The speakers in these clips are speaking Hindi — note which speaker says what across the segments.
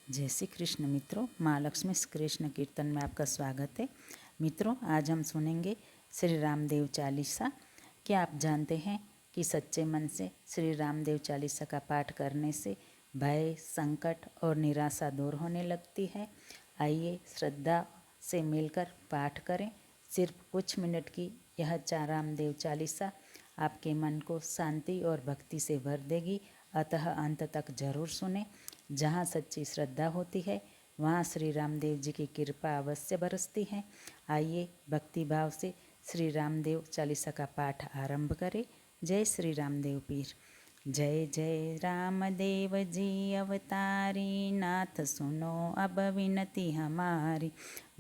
Speaker 1: जय श्री कृष्ण मित्रों, माँ लक्ष्मी कृष्ण कीर्तन में आपका स्वागत है। मित्रों, आज हम सुनेंगे श्री रामदेव चालीसा। क्या आप जानते हैं कि सच्चे मन से श्री रामदेव चालीसा का पाठ करने से भय, संकट और निराशा दूर होने लगती है। आइए श्रद्धा से मिलकर पाठ करें। सिर्फ कुछ मिनट की यह रामदेव चालीसा आपके मन को शांति और भक्ति से भर देगी। अतः अंत तक जरूर सुने। जहाँ सच्ची श्रद्धा होती है वहाँ श्री रामदेव जी की कृपा अवश्य बरसती है। आइए भक्ति भाव से श्री रामदेव चालीसा का पाठ आरंभ करें। जय श्री रामदेव पीर। जय जय रामदेव जी अवतारी, नाथ सुनो अब विनती हमारी।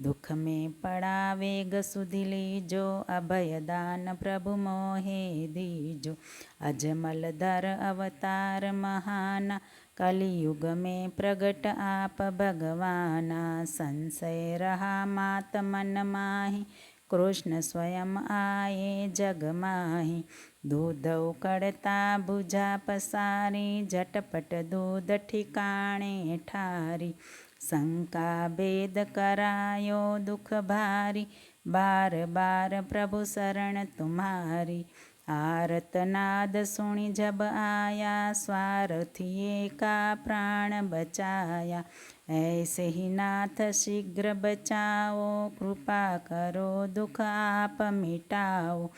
Speaker 1: दुख में पड़ा वेग सुधि लीजो, अभय दान प्रभु मोहे दीजो। अजमल धर अवतार महाना, कलियुग में प्रगट आप भगवाना। संशय रहा मात मन माही, कृष्ण स्वयं आए जग माही। दूध उकड़ता भुजा पसारी, झटपट दूध ठिकाणे ठारी। शंका भेद करायो दुख भारी, बार बार प्रभु शरण तुम्हारी। आरतनाद सुनी जब आया, स्वार्थिये का प्राण बचाया। ऐसे ही नाथ शीघ्र बचाओ, कृपा करो दुख आप मिटाओ।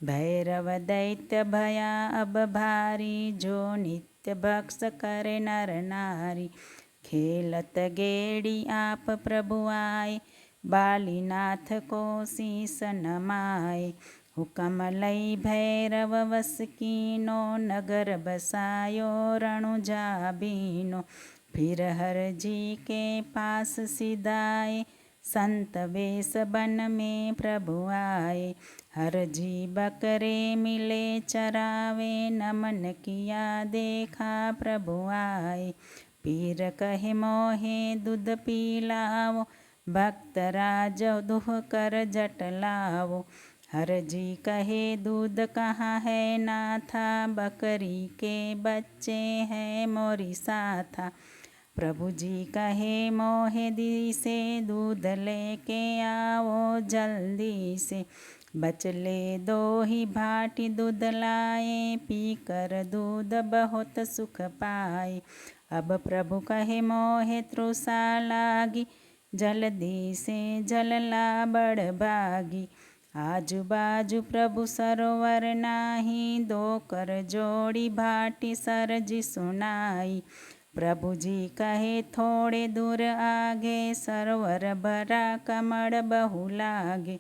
Speaker 1: भैरव दैत्य भया अब भारी, जो नित्य भक्ष करे नर नारी। खेलत गेड़ी आप प्रभु आए, बालीनाथ को शीस नमाए। हुक्म लई भैरव वस कीनो, नगर बसायो रणुजा बीनो। फिर हर जी के पास सिधाए, संत वेश बन में प्रभु आए। हर जी बकरे मिले चरावे, नमन किया देखा प्रभु आए। पीर कहे मोहे दूध पिलाओ, भक्त राज दुह कर जट लाओ। हर जी कहे दूध कहाँ है नाथा, बकरी के बच्चे हैं मोरी साथा। प्रभु जी कहे मोहे दी से, दूध लेके आओ जल्दी से। बचले दो ही भाटी दूध लाए, पी कर दूध बहुत सुख पाए। अब प्रभु कहे मोहे तृषा लागी, जल्दी से जल ला बड़ भागी। आजू बाजू प्रभु सरोवर नाही, दो कर जोड़ी भाटी सरजी सुनाई। प्रभु जी कहे थोड़े दूर आगे, सरोवर भरा कमल बहु लागे।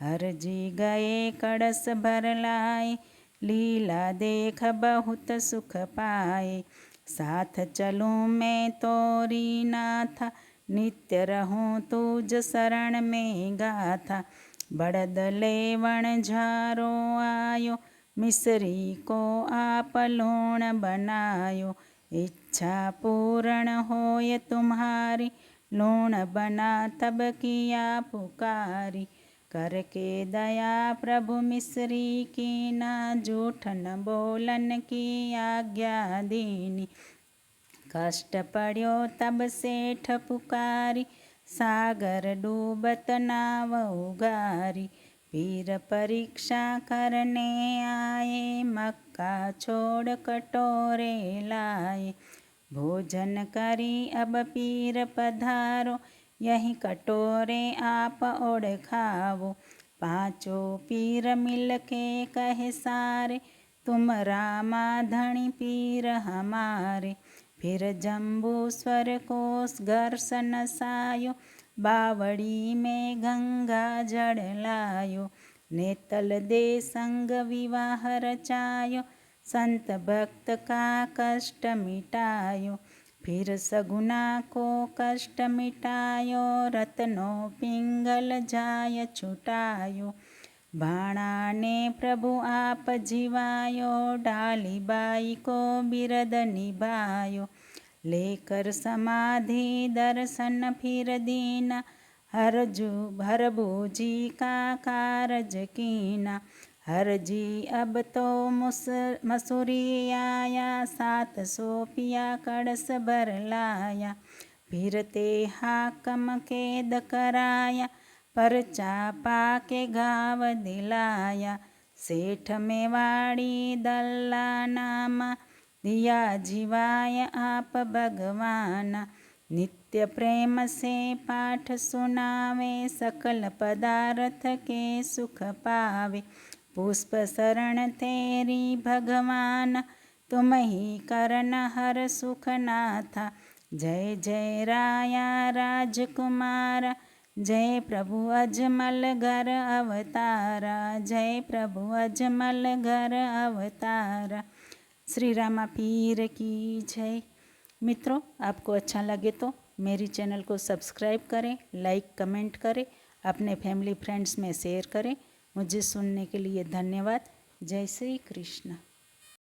Speaker 1: हर जी गए कड़स भर लाए, लीला देख बहुत सुख पाए। साथ चलूँ मैं तोरी नाथा, नित्य रहूँ तुझ शरण में गाथा। बड़द लेवण झारो आयो, मिसरी को आप लूण बनायो। इच्छा पूर्ण होय तुम्हारी, लूण बना तब किया पुकारी। करके दया प्रभु मिसरी की ना, झूठ न बोलन की आज्ञा दीनी। कष्ट पड़्यो तब सेठ पुकारी, सागर डूबत नाव उगारी। पीर परीक्षा करने आए, मक्का छोड़ कटोरे लाए। भोजन करी अब पीर पधारो, यही कटोरे आप ओढ़ खावो। पांचों पीर मिल के कहे सारे, तुम रामा धनी पीर हमारे। फिर जम्बू स्वर कोस घर्षण सायो, बावड़ी में गंगा जड़ लायो। नेतल दे संग विवाह रचायो, संत भक्त का कष्ट मिटायो। फिर सगुना को कष्ट मिटायो, रत्नों पिंगल जाय छुटायो। भाणा ने प्रभु आप जीवायो, डाली बाई को बिरद निभायो। लेकर समाधि दर्शन फिर दीना, हरबू जी का कारज कीना। हर जी अब तो मसूरी आया, 700 पिया कड़स भर लाया। भीरते हाकम कैद कराया, परचा पाके गाव दिलाया। सेठ मेवाड़ी दल्ला नामा, दिया जीवाय आप भगवाना। नित्य प्रेम से पाठ सुनावे, सकल पदार्थ के सुख पावे। पुष्प शरण तेरी भगवान, तुम ही करन हर सुख नाथा। जय जय राया राजकुमारा, जय प्रभु अजमल घर अवतारा। जय प्रभु अजमल घर अवतारा। श्री रामा पीर की जय। मित्रों, आपको अच्छा लगे तो मेरी चैनल को सब्सक्राइब करें, लाइक कमेंट करें, अपने फैमिली फ्रेंड्स में शेयर करें। मुझे सुनने के लिए धन्यवाद। जय श्री कृष्ण।